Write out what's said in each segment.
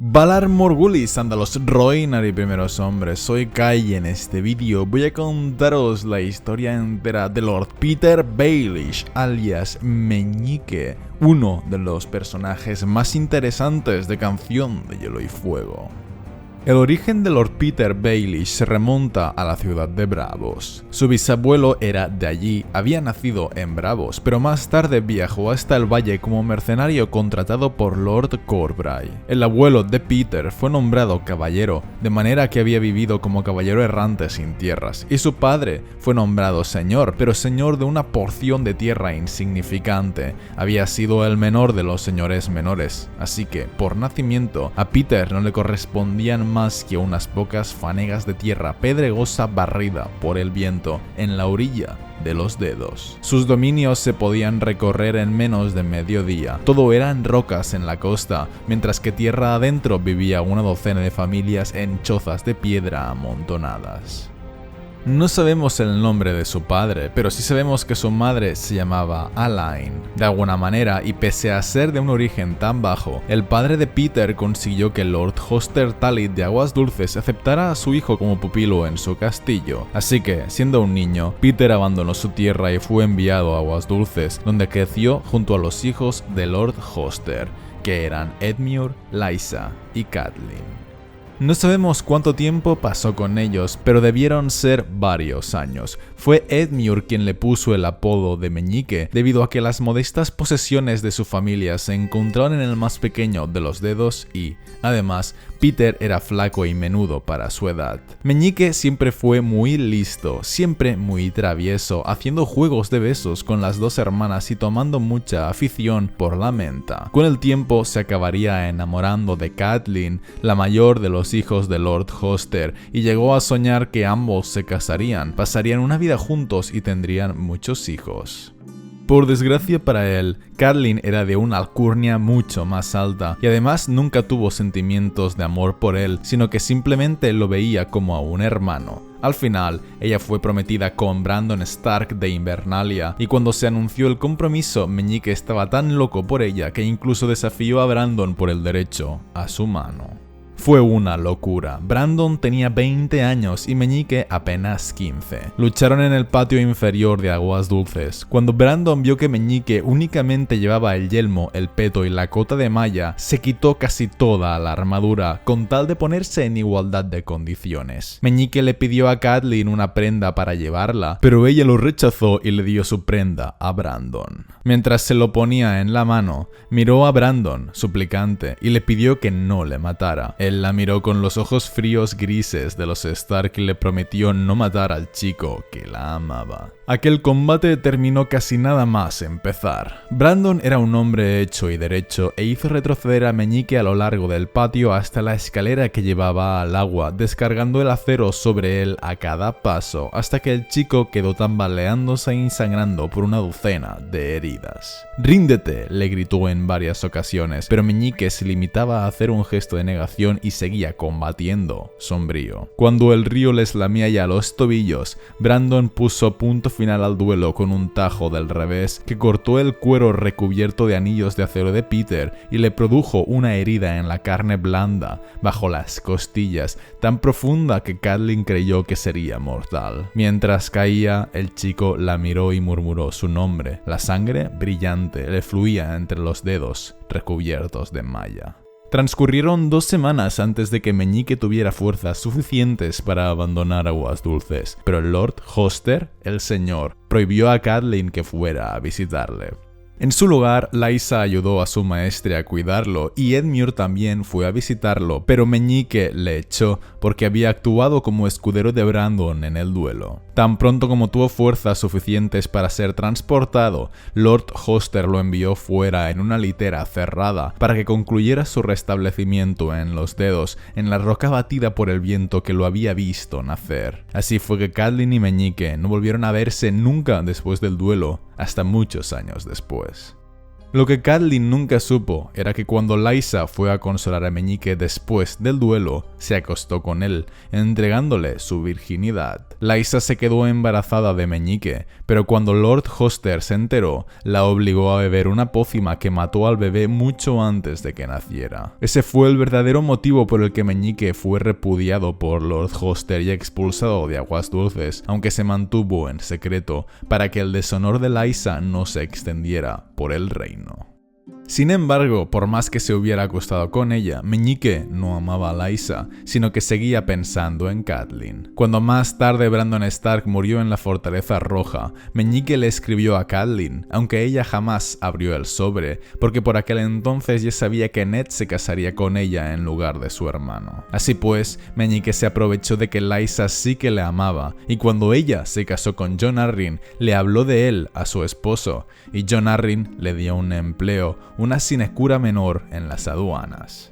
Valar Morghulis, Andalos Rhoynar y primeros hombres, soy Kai y en este vídeo voy a contaros la historia entera de Lord Petyr Baelish, alias Meñique, uno de los personajes más interesantes de Canción de Hielo y Fuego. El origen de Lord Petyr Baelish se remonta a la ciudad de Braavos. Su bisabuelo era de allí, había nacido en Braavos, pero más tarde viajó hasta el valle como mercenario contratado por Lord Corbray. El abuelo de Petyr fue nombrado caballero, de manera que había vivido como caballero errante sin tierras, y su padre fue nombrado señor, pero señor de una porción de tierra insignificante. Había sido el menor de los señores menores, así que, por nacimiento, a Petyr no le correspondían más que unas pocas fanegas de tierra pedregosa barrida por el viento en la orilla de los dedos. Sus dominios se podían recorrer en menos de mediodía. Todo eran rocas en la costa, mientras que tierra adentro vivía una docena de familias en chozas de piedra amontonadas. No sabemos el nombre de su padre, pero sí sabemos que su madre se llamaba Alain. De alguna manera, y pese a ser de un origen tan bajo, el padre de Petyr consiguió que Lord Hoster Talit de Aguas Dulces aceptara a su hijo como pupilo en su castillo. Así que, siendo un niño, Petyr abandonó su tierra y fue enviado a Aguas Dulces, donde creció junto a los hijos de Lord Hoster, que eran Edmure, Lysa y Catelyn. No sabemos cuánto tiempo pasó con ellos, pero debieron ser varios años. Fue Edmure quien le puso el apodo de Meñique, debido a que las modestas posesiones de su familia se encontraban en el más pequeño de los dedos y, además, Petyr era flaco y menudo para su edad. Meñique siempre fue muy listo, siempre muy travieso, haciendo juegos de besos con las dos hermanas y tomando mucha afición por la menta. Con el tiempo se acabaría enamorando de Catelyn, la mayor de los hijos de Lord Hoster, y llegó a soñar que ambos se casarían, pasarían una vida juntos y tendrían muchos hijos. Por desgracia para él, Catelyn era de una alcurnia mucho más alta y además nunca tuvo sentimientos de amor por él, sino que simplemente lo veía como a un hermano. Al final, ella fue prometida con Brandon Stark de Invernalia, y cuando se anunció el compromiso, Meñique estaba tan loco por ella que incluso desafió a Brandon por el derecho a su mano. Fue una locura. Brandon tenía 20 años y Meñique apenas 15. Lucharon en el patio inferior de Aguas Dulces. Cuando Brandon vio que Meñique únicamente llevaba el yelmo, el peto y la cota de malla, se quitó casi toda la armadura, con tal de ponerse en igualdad de condiciones. Meñique le pidió a Catelyn una prenda para llevarla, pero ella lo rechazó y le dio su prenda a Brandon. Mientras se lo ponía en la mano, miró a Brandon, suplicante, y le pidió que no le matara. Él la miró con los ojos fríos grises de los Stark y le prometió no matar al chico que la amaba. Aquel combate terminó casi nada más empezar. Brandon era un hombre hecho y derecho e hizo retroceder a Meñique a lo largo del patio hasta la escalera que llevaba al agua, descargando el acero sobre él a cada paso, hasta que el chico quedó tambaleándose y sangrando por una docena de heridas. «Ríndete», le gritó en varias ocasiones, pero Meñique se limitaba a hacer un gesto de negación y seguía combatiendo, sombrío. Cuando el río les lamía ya los tobillos, Brandon puso punto final al duelo con un tajo del revés que cortó el cuero recubierto de anillos de acero de Petyr y le produjo una herida en la carne blanda, bajo las costillas, tan profunda que Catelyn creyó que sería mortal. Mientras caía, el chico la miró y murmuró su nombre. La sangre brillante le fluía entre los dedos recubiertos de malla. Transcurrieron 2 semanas antes de que Meñique tuviera fuerzas suficientes para abandonar Aguas Dulces, pero el Lord Hoster, el señor, prohibió a Catelyn que fuera a visitarle. En su lugar, Lysa ayudó a su maestre a cuidarlo y Edmure también fue a visitarlo, pero Meñique le echó porque había actuado como escudero de Brandon en el duelo. Tan pronto como tuvo fuerzas suficientes para ser transportado, Lord Hoster lo envió fuera en una litera cerrada para que concluyera su restablecimiento en los dedos, en la roca batida por el viento que lo había visto nacer. Así fue que Catelyn y Meñique no volvieron a verse nunca después del duelo, hasta muchos años después. Lo que Catelyn nunca supo era que cuando Lysa fue a consolar a Meñique después del duelo, se acostó con él, entregándole su virginidad. Lysa se quedó embarazada de Meñique, pero cuando Lord Hoster se enteró, la obligó a beber una pócima que mató al bebé mucho antes de que naciera. Ese fue el verdadero motivo por el que Meñique fue repudiado por Lord Hoster y expulsado de Aguas Dulces, aunque se mantuvo en secreto para que el deshonor de Lysa no se extendiera por el reino. Sin embargo, por más que se hubiera acostado con ella, Meñique no amaba a Lysa, sino que seguía pensando en Catelyn. Cuando más tarde Brandon Stark murió en la Fortaleza Roja, Meñique le escribió a Catelyn, aunque ella jamás abrió el sobre, porque por aquel entonces ya sabía que Ned se casaría con ella en lugar de su hermano. Así pues, Meñique se aprovechó de que Lysa sí que le amaba, y cuando ella se casó con Jon Arryn, le habló de él a su esposo, y Jon Arryn le dio un empleo, una sinecura menor en las aduanas.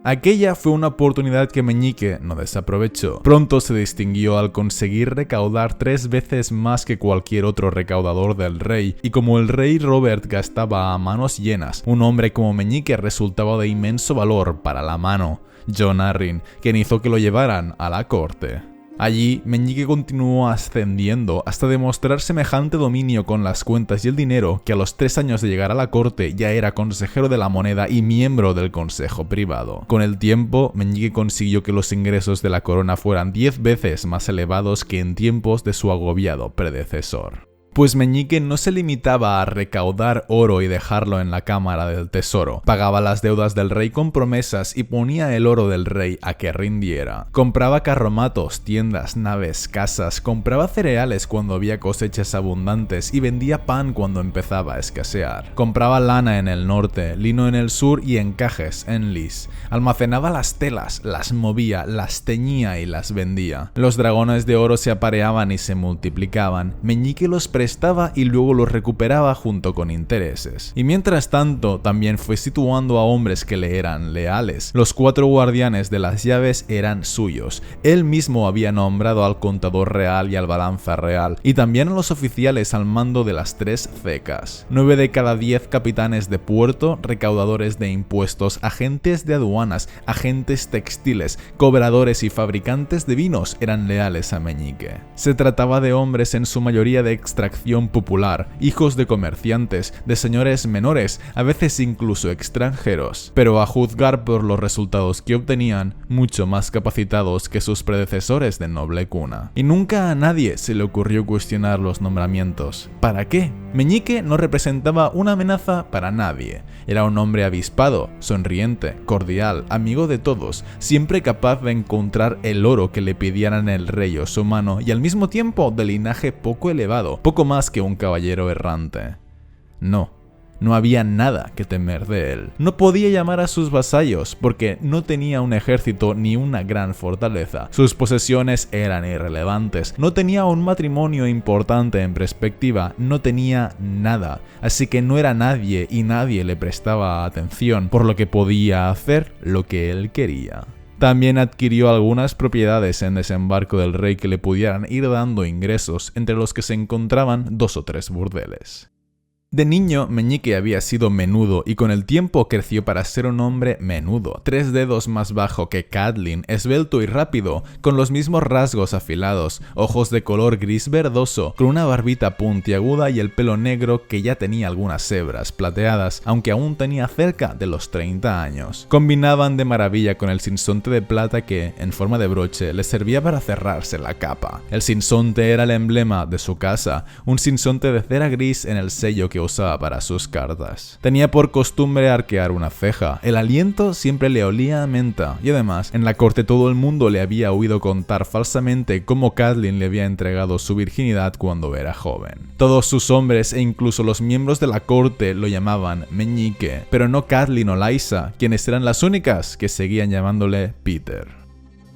Aquella fue una oportunidad que Meñique no desaprovechó. Pronto se distinguió al conseguir recaudar 3 veces más que cualquier otro recaudador del rey, y como el rey Robert gastaba a manos llenas, un hombre como Meñique resultaba de inmenso valor para la mano, Jon Arryn, quien hizo que lo llevaran a la corte. Allí, Meñique continuó ascendiendo hasta demostrar semejante dominio con las cuentas y el dinero que a los 3 años de llegar a la corte ya era consejero de la moneda y miembro del consejo privado. Con el tiempo, Meñique consiguió que los ingresos de la corona fueran 10 veces más elevados que en tiempos de su agobiado predecesor. Pues Meñique no se limitaba a recaudar oro y dejarlo en la cámara del tesoro, pagaba las deudas del rey con promesas y ponía el oro del rey a que rindiera. Compraba carromatos, tiendas, naves, casas, compraba cereales cuando había cosechas abundantes y vendía pan cuando empezaba a escasear. Compraba lana en el norte, lino en el sur y encajes en Lys. Almacenaba las telas, las movía, las teñía y las vendía. Los dragones de oro se apareaban y se multiplicaban. Meñique los prestaba y luego los recuperaba junto con intereses. Y mientras tanto, también fue situando a hombres que le eran leales. Los 4 guardianes de las llaves eran suyos. Él mismo había nombrado al contador real y al balanza real, y también a los oficiales al mando de las 3 cecas. 9 de cada 10 capitanes de puerto, recaudadores de impuestos, agentes de aduanas, agentes textiles, cobradores y fabricantes de vinos eran leales a Meñique. Se trataba de hombres en su mayoría de extracción popular, hijos de comerciantes, de señores menores, a veces incluso extranjeros, pero a juzgar por los resultados que obtenían, mucho más capacitados que sus predecesores de noble cuna. Y nunca a nadie se le ocurrió cuestionar los nombramientos. ¿Para qué? Meñique no representaba una amenaza para nadie. Era un hombre avispado, sonriente, cordial, amigo de todos, siempre capaz de encontrar el oro que le pidieran el rey o su mano y al mismo tiempo de linaje poco elevado, poco más que un caballero errante. No había nada que temer de él. No podía llamar a sus vasallos porque no tenía un ejército ni una gran fortaleza. Sus posesiones eran irrelevantes. No tenía un matrimonio importante en perspectiva. No tenía nada. Así que no era nadie y nadie le prestaba atención, por lo que podía hacer lo que él quería. También adquirió algunas propiedades en desembarco del rey que le pudieran ir dando ingresos, entre los que se encontraban 2 o 3 burdeles. De niño, Meñique había sido menudo y con el tiempo creció para ser un hombre menudo, 3 dedos más bajo que Catelyn, esbelto y rápido, con los mismos rasgos afilados, ojos de color gris verdoso, con una barbita puntiaguda y el pelo negro que ya tenía algunas hebras plateadas, aunque aún tenía cerca de los 30 años. Combinaban de maravilla con el sinsonte de plata que, en forma de broche, le servía para cerrarse la capa. El sinsonte era el emblema de su casa, un sinsonte de cera gris en el sello que usaba para sus cartas. Tenía por costumbre arquear una ceja, el aliento siempre le olía a menta, y además, en la corte todo el mundo le había oído contar falsamente cómo Catelyn le había entregado su virginidad cuando era joven. Todos sus hombres e incluso los miembros de la corte lo llamaban Meñique, pero no Catelyn o Lysa, quienes eran las únicas que seguían llamándole Peter.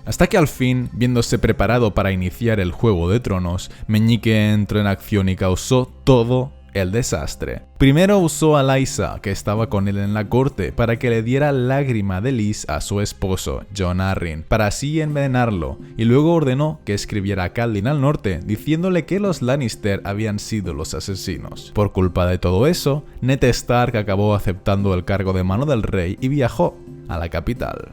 Hasta que al fin, viéndose preparado para iniciar el Juego de Tronos, Meñique entró en acción y causó todo el desastre. Primero usó a Lysa, que estaba con él en la corte, para que le diera lágrima de lis a su esposo, Jon Arryn, para así envenenarlo, y luego ordenó que escribiera a Catelyn al norte, diciéndole que los Lannister habían sido los asesinos. Por culpa de todo eso, Ned Stark acabó aceptando el cargo de mano del rey y viajó a la capital.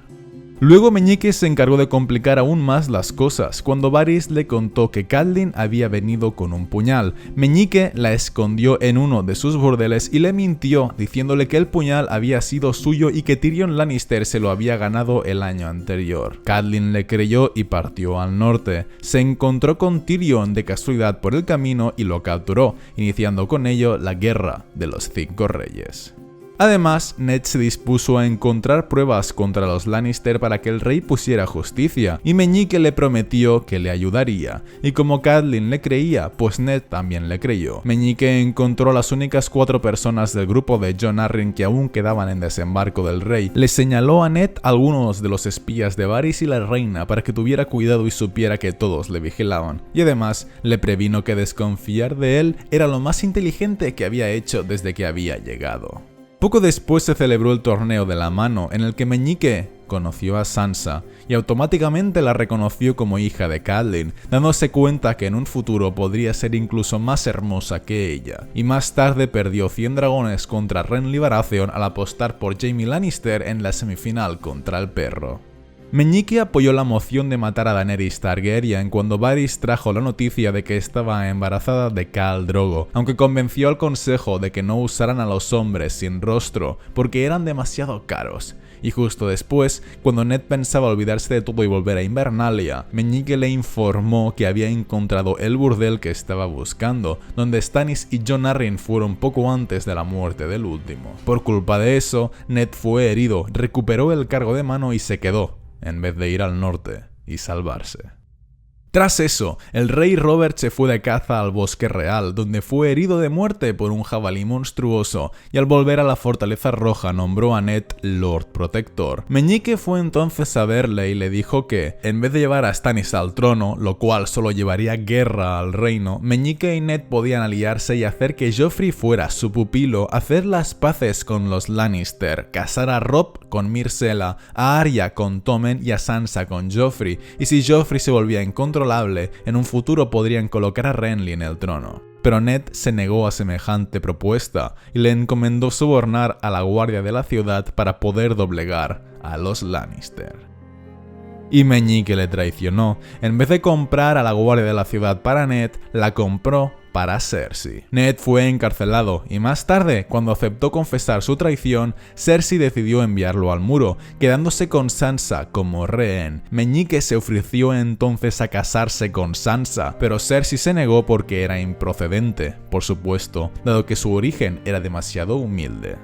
Luego Meñique se encargó de complicar aún más las cosas cuando Varys le contó que Catelyn había venido con un puñal. Meñique la escondió en uno de sus burdeles y le mintió diciéndole que el puñal había sido suyo y que Tyrion Lannister se lo había ganado el año anterior. Catelyn le creyó y partió al norte. Se encontró con Tyrion de casualidad por el camino y lo capturó, iniciando con ello la guerra de los 5 reyes. Además, Ned se dispuso a encontrar pruebas contra los Lannister para que el rey pusiera justicia, y Meñique le prometió que le ayudaría, y como Catelyn le creía, pues Ned también le creyó. Meñique encontró a las únicas 4 personas del grupo de Jon Arryn que aún quedaban en desembarco del rey. Le señaló a Ned algunos de los espías de Varys y la reina para que tuviera cuidado y supiera que todos le vigilaban, y además le previno que desconfiar de él era lo más inteligente que había hecho desde que había llegado. Poco después se celebró el torneo de la mano, en el que Meñique conoció a Sansa y automáticamente la reconoció como hija de Catelyn, dándose cuenta que en un futuro podría ser incluso más hermosa que ella. Y más tarde perdió 100 dragones contra Renly Baratheon al apostar por Jaime Lannister en la semifinal contra el perro. Meñique apoyó la moción de matar a Daenerys Targaryen cuando Varys trajo la noticia de que estaba embarazada de Khal Drogo, aunque convenció al consejo de que no usaran a los hombres sin rostro porque eran demasiado caros. Y justo después, cuando Ned pensaba olvidarse de todo y volver a Invernalia, Meñique le informó que había encontrado el burdel que estaba buscando, donde Stannis y Jon Arryn fueron poco antes de la muerte del último. Por culpa de eso, Ned fue herido, recuperó el cargo de mano y se quedó, en vez de ir al norte y salvarse. Tras eso, el rey Robert se fue de caza al Bosque Real, donde fue herido de muerte por un jabalí monstruoso, y al volver a la Fortaleza Roja nombró a Ned Lord Protector. Meñique fue entonces a verle y le dijo que, en vez de llevar a Stannis al trono, lo cual solo llevaría guerra al reino, Meñique y Ned podían aliarse y hacer que Joffrey fuera su pupilo, hacer las paces con los Lannister, casar a Robb con Myrcella, a Arya con Tommen y a Sansa con Joffrey, y si Joffrey se volvía incontrolable, en un futuro podrían colocar a Renly en el trono. Pero Ned se negó a semejante propuesta y le encomendó sobornar a la guardia de la ciudad para poder doblegar a los Lannister. Y Meñique le traicionó. En vez de comprar a la guardia de la ciudad para Ned, la compró para Cersei. Ned fue encarcelado y más tarde, cuando aceptó confesar su traición, Cersei decidió enviarlo al muro, quedándose con Sansa como rehén. Meñique se ofreció entonces a casarse con Sansa, pero Cersei se negó porque era improcedente, por supuesto, dado que su origen era demasiado humilde.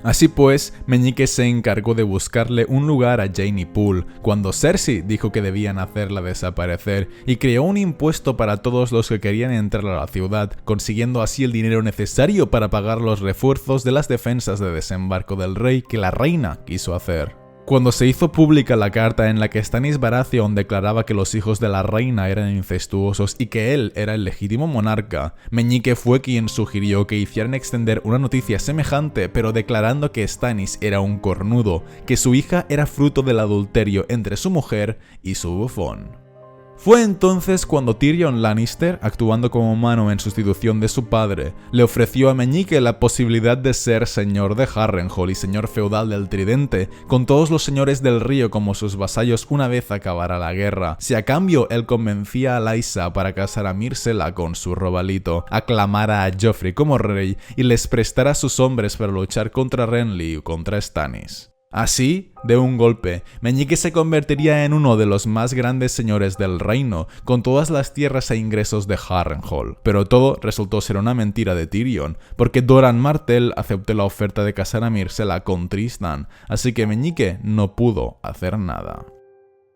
Así pues, Meñique se encargó de buscarle un lugar a Jaime Poole, cuando Cersei dijo que debían hacerla desaparecer, y creó un impuesto para todos los que querían entrar a la ciudad, consiguiendo así el dinero necesario para pagar los refuerzos de las defensas de desembarco del rey que la reina quiso hacer. Cuando se hizo pública la carta en la que Stannis Baratheon declaraba que los hijos de la reina eran incestuosos y que él era el legítimo monarca, Meñique fue quien sugirió que hicieran extender una noticia semejante, pero declarando que Stannis era un cornudo, que su hija era fruto del adulterio entre su mujer y su bufón. Fue entonces cuando Tyrion Lannister, actuando como mano en sustitución de su padre, le ofreció a Meñique la posibilidad de ser señor de Harrenhal y señor feudal del Tridente, con todos los señores del río como sus vasallos una vez acabara la guerra, si a cambio él convencía a Lysa para casar a Myrcella con su robalito, aclamara a Joffrey como rey y les prestara a sus hombres para luchar contra Renly y contra Stannis. Así, de un golpe, Meñique se convertiría en uno de los más grandes señores del reino, con todas las tierras e ingresos de Harrenhal. Pero todo resultó ser una mentira de Tyrion, porque Doran Martell aceptó la oferta de casar a Myrcella con Tristan, así que Meñique no pudo hacer nada.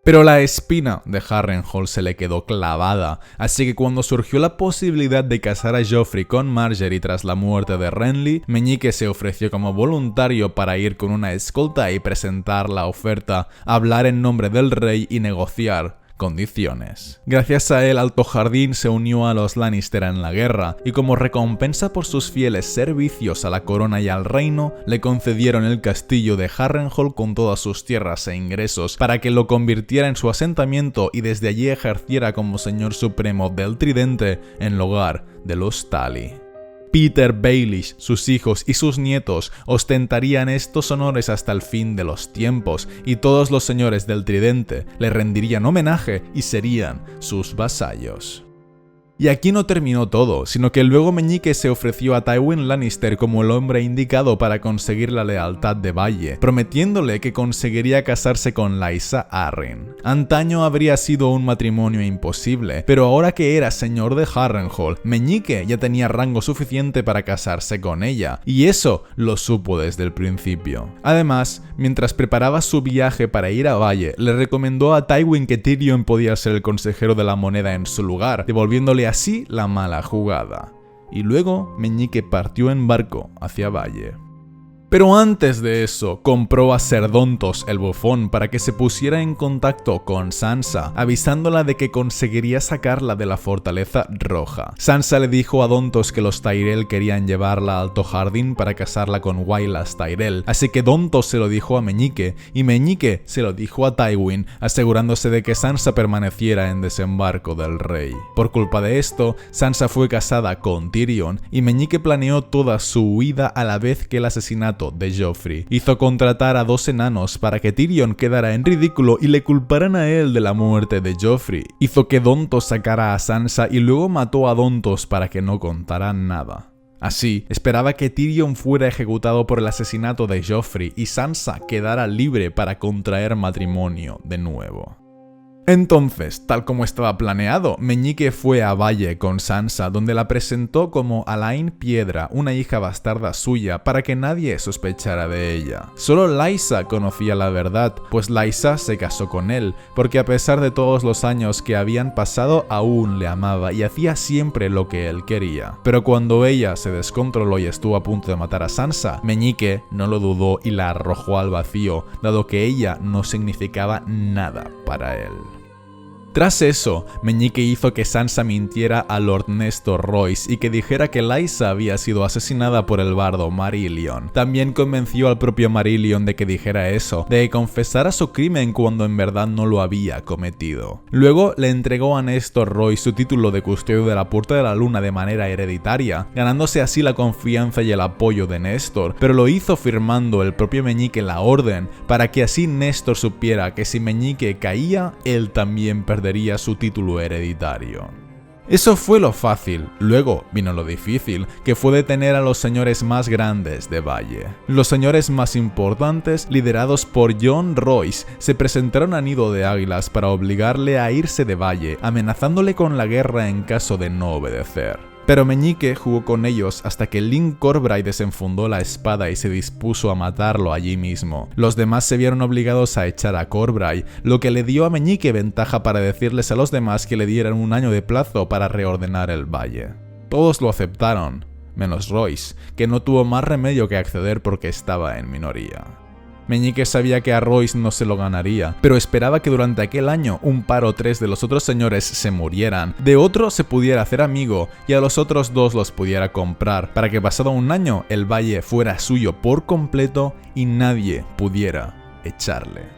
Pero la espina de Harrenhal se le quedó clavada, así que cuando surgió la posibilidad de casar a Joffrey con Margaery tras la muerte de Renly, Meñique se ofreció como voluntario para ir con una escolta y presentar la oferta, hablar en nombre del rey y negociar condiciones. Gracias a él, Alto Jardín se unió a los Lannister en la guerra, y como recompensa por sus fieles servicios a la corona y al reino, le concedieron el castillo de Harrenhal con todas sus tierras e ingresos para que lo convirtiera en su asentamiento y desde allí ejerciera como señor supremo del Tridente en lugar de los Tully. Petyr Baelish, sus hijos y sus nietos ostentarían estos honores hasta el fin de los tiempos, y todos los señores del Tridente le rendirían homenaje y serían sus vasallos. Y aquí no terminó todo, sino que luego Meñique se ofreció a Tywin Lannister como el hombre indicado para conseguir la lealtad de Valle, prometiéndole que conseguiría casarse con Lysa Arryn. Antaño habría sido un matrimonio imposible, pero ahora que era señor de Harrenhal, Meñique ya tenía rango suficiente para casarse con ella, y eso lo supo desde el principio. Además, mientras preparaba su viaje para ir a Valle, le recomendó a Tywin que Tyrion podía ser el consejero de la moneda en su lugar, devolviéndole así la mala jugada. Y luego Meñique partió en barco hacia Valle. Pero antes de eso, compró a Ser Dontos el bufón para que se pusiera en contacto con Sansa, avisándola de que conseguiría sacarla de la Fortaleza Roja. Sansa le dijo a Dontos que los Tyrell querían llevarla a Alto Jardín para casarla con Wylas Tyrell, así que Dontos se lo dijo a Meñique, y Meñique se lo dijo a Tywin, asegurándose de que Sansa permaneciera en desembarco del rey. Por culpa de esto, Sansa fue casada con Tyrion, y Meñique planeó toda su huida a la vez que el asesinato de Joffrey. Hizo contratar a 2 enanos para que Tyrion quedara en ridículo y le culparan a él de la muerte de Joffrey. Hizo que Dontos sacara a Sansa y luego mató a Dontos para que no contaran nada. Así, esperaba que Tyrion fuera ejecutado por el asesinato de Joffrey y Sansa quedara libre para contraer matrimonio de nuevo. Entonces, tal como estaba planeado, Meñique fue a Valle con Sansa, donde la presentó como Alayne Piedra, una hija bastarda suya, para que nadie sospechara de ella. Solo Lysa conocía la verdad, pues Lysa se casó con él, porque a pesar de todos los años que habían pasado, aún le amaba y hacía siempre lo que él quería. Pero cuando ella se descontroló y estuvo a punto de matar a Sansa, Meñique no lo dudó y la arrojó al vacío, dado que ella no significaba nada para él. Tras eso, Meñique hizo que Sansa mintiera a Lord Nestor Royce y que dijera que Lysa había sido asesinada por el bardo Marillion. También convenció al propio Marillion de que dijera eso, de que confesara su crimen cuando en verdad no lo había cometido. Luego le entregó a Nestor Royce su título de custodio de la Puerta de la Luna de manera hereditaria, ganándose así la confianza y el apoyo de Nestor, pero lo hizo firmando el propio Meñique la orden, para que así Nestor supiera que si Meñique caía, él también perdería su título hereditario. Eso fue lo fácil, luego vino lo difícil, que fue detener a los señores más grandes de Valle. Los señores más importantes, liderados por Jon Royce, se presentaron a Nido de Águilas para obligarle a irse de Valle, amenazándole con la guerra en caso de no obedecer. Pero Meñique jugó con ellos hasta que Lyn Corbray desenfundó la espada y se dispuso a matarlo allí mismo. Los demás se vieron obligados a echar a Corbray, lo que le dio a Meñique ventaja para decirles a los demás que le dieran un año de plazo para reordenar el valle. Todos lo aceptaron, menos Royce, que no tuvo más remedio que acceder porque estaba en minoría. Meñique sabía que a Royce no se lo ganaría, pero esperaba que durante aquel año un par o 3 de los otros señores se murieran, de otro se pudiera hacer amigo y a los otros 2 los pudiera comprar, para que pasado un año el valle fuera suyo por completo y nadie pudiera echarle.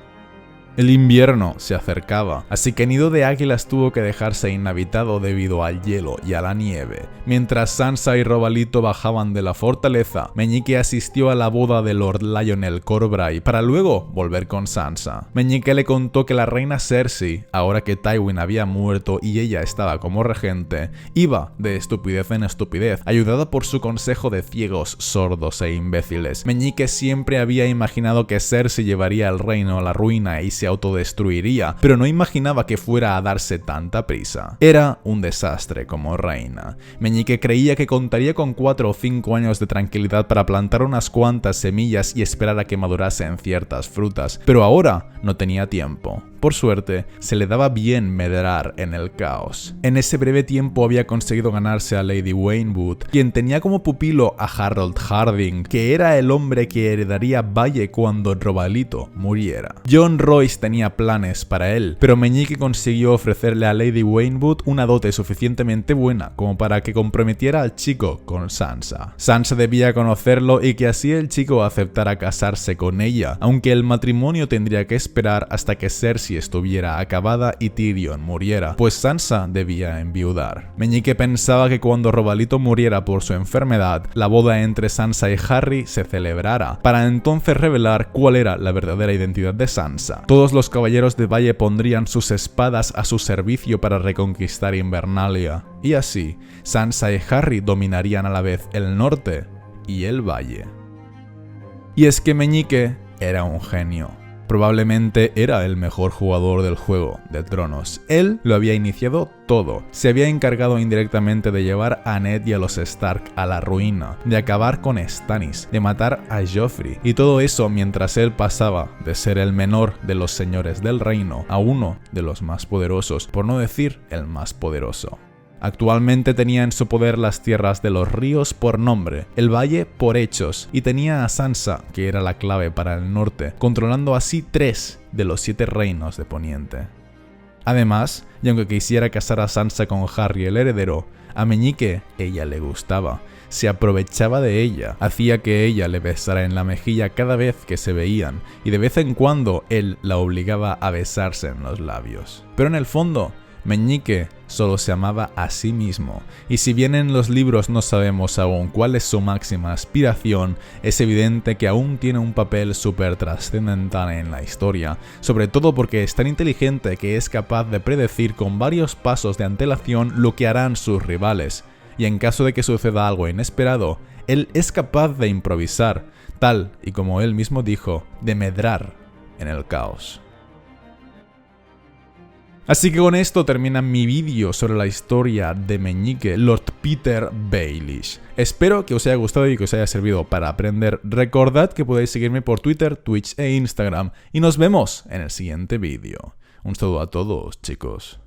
El invierno se acercaba, así que Nido de Águilas tuvo que dejarse inhabitado debido al hielo y a la nieve. Mientras Sansa y Robalito bajaban de la fortaleza, Meñique asistió a la boda de Lord Lionel Corbray para luego volver con Sansa. Meñique le contó que la reina Cersei, ahora que Tywin había muerto y ella estaba como regente, iba de estupidez en estupidez, ayudada por su consejo de ciegos, sordos e imbéciles. Meñique siempre había imaginado que Cersei llevaría el reino a la ruina y se autodestruiría, pero no imaginaba que fuera a darse tanta prisa. Era un desastre como reina. Meñique creía que contaría con 4 o 5 años de tranquilidad para plantar unas cuantas semillas y esperar a que madurasen ciertas frutas, pero ahora no tenía tiempo. Por suerte, se le daba bien medrar en el caos. En ese breve tiempo había conseguido ganarse a Lady Waynwood, quien tenía como pupilo a Harold Harding, que era el hombre que heredaría Valle cuando Robalito muriera. John Royce tenía planes para él, pero Meñique consiguió ofrecerle a Lady Waynwood una dote suficientemente buena como para que comprometiera al chico con Sansa. Sansa debía conocerlo y que así el chico aceptara casarse con ella, aunque el matrimonio tendría que esperar hasta que Cersei estuviera acabada y Tyrion muriera, pues Sansa debía enviudar. Meñique pensaba que cuando Robalito muriera por su enfermedad, la boda entre Sansa y Harry se celebrara, para entonces revelar cuál era la verdadera identidad de Sansa. Todos los caballeros de Valle pondrían sus espadas a su servicio para reconquistar Invernalia, y así Sansa y Harry dominarían a la vez el norte y el valle. Y es que Meñique era un genio. Probablemente era el mejor jugador del Juego de Tronos. Él lo había iniciado todo. Se había encargado indirectamente de llevar a Ned y a los Stark a la ruina, de acabar con Stannis, de matar a Joffrey, y todo eso mientras él pasaba de ser el menor de los señores del reino a uno de los más poderosos, por no decir el más poderoso. Actualmente tenía en su poder las tierras de los ríos por nombre, el valle por hechos, y tenía a Sansa, que era la clave para el norte, controlando así 3 de los 7 reinos de Poniente. Además, y aunque quisiera casar a Sansa con Harry el heredero, a Meñique ella le gustaba, se aprovechaba de ella, hacía que ella le besara en la mejilla cada vez que se veían, y de vez en cuando él la obligaba a besarse en los labios. Pero en el fondo, Meñique solo se amaba a sí mismo, y si bien en los libros no sabemos aún cuál es su máxima aspiración, es evidente que aún tiene un papel súper trascendental en la historia, sobre todo porque es tan inteligente que es capaz de predecir con varios pasos de antelación lo que harán sus rivales, y en caso de que suceda algo inesperado, él es capaz de improvisar, tal y como él mismo dijo, de medrar en el caos. Así que con esto termina mi vídeo sobre la historia de Meñique, Lord Petyr Baelish. Espero que os haya gustado y que os haya servido para aprender. Recordad que podéis seguirme por Twitter, Twitch e Instagram. Y nos vemos en el siguiente vídeo. Un saludo a todos, chicos.